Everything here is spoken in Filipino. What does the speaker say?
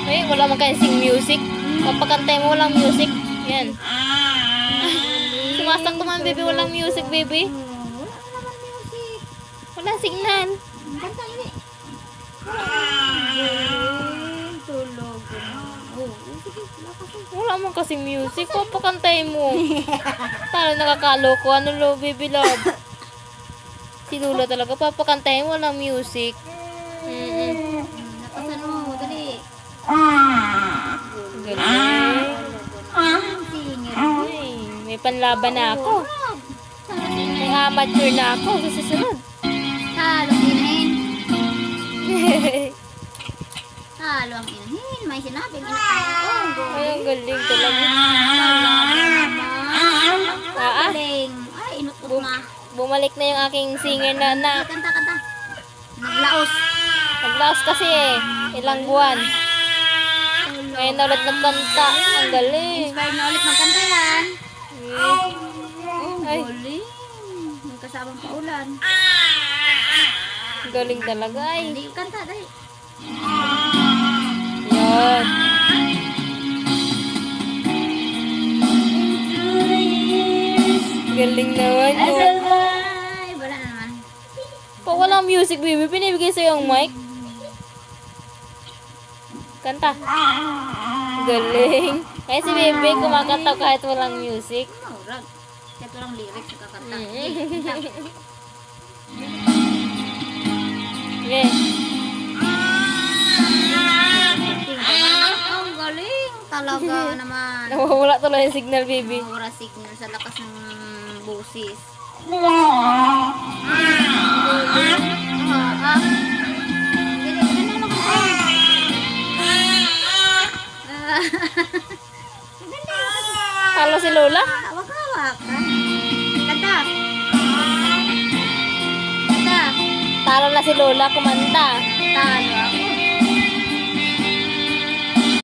Ay, wala man kayo sing music. Papakantay mo walang music. Yan. Sumasakto man, baby. Walang music, baby. Wala naman music. Walang signal. Kanta ini. Tulog. Oh, sige, lakas. Wala man kasi music. Papakantay mo. Talo nakakalo ko. Ano lo, baby love? Si Lula talaga. Papakantay mo. Walang music. Lakasan mo, dali. Galing. Singer. Ay, may panlaban na ako. May amateur na ako sa susunod. Talo ang inahin. Talo ang inahin. May sinabing inahin. Oh, Ay, ang galing talaga. galing. Ay, inutot na. Bumalik na yung aking singer na Kanta. Naglaos. naglaos kasi eh. Ilang buwan. Ngayon na ulit nagkanta. Ang galing. Inspired na ulit magkanta yan. Oh, Ay. galing. May kasabang paulan. Ang galing talaga ay. Hindi kanta, dali. Yan. Galing naman yun. Ay, wala na naman. Pag walang music, baby, pinibigay sa'yo ang mic. Kanta. Galing. Kaya si baby kumakanta kahit walang music. Ano, rag. Kahit walang lyrics, nakakanta. Yeah. Oh, galing. Talaga naman. Nawawala tuloy yung signal, baby. Mawara signal sa lakas ng busis. Halo si Lola? Hawak-hawak. Kanta. Kanta. Talo na si Lola kumanta. Talo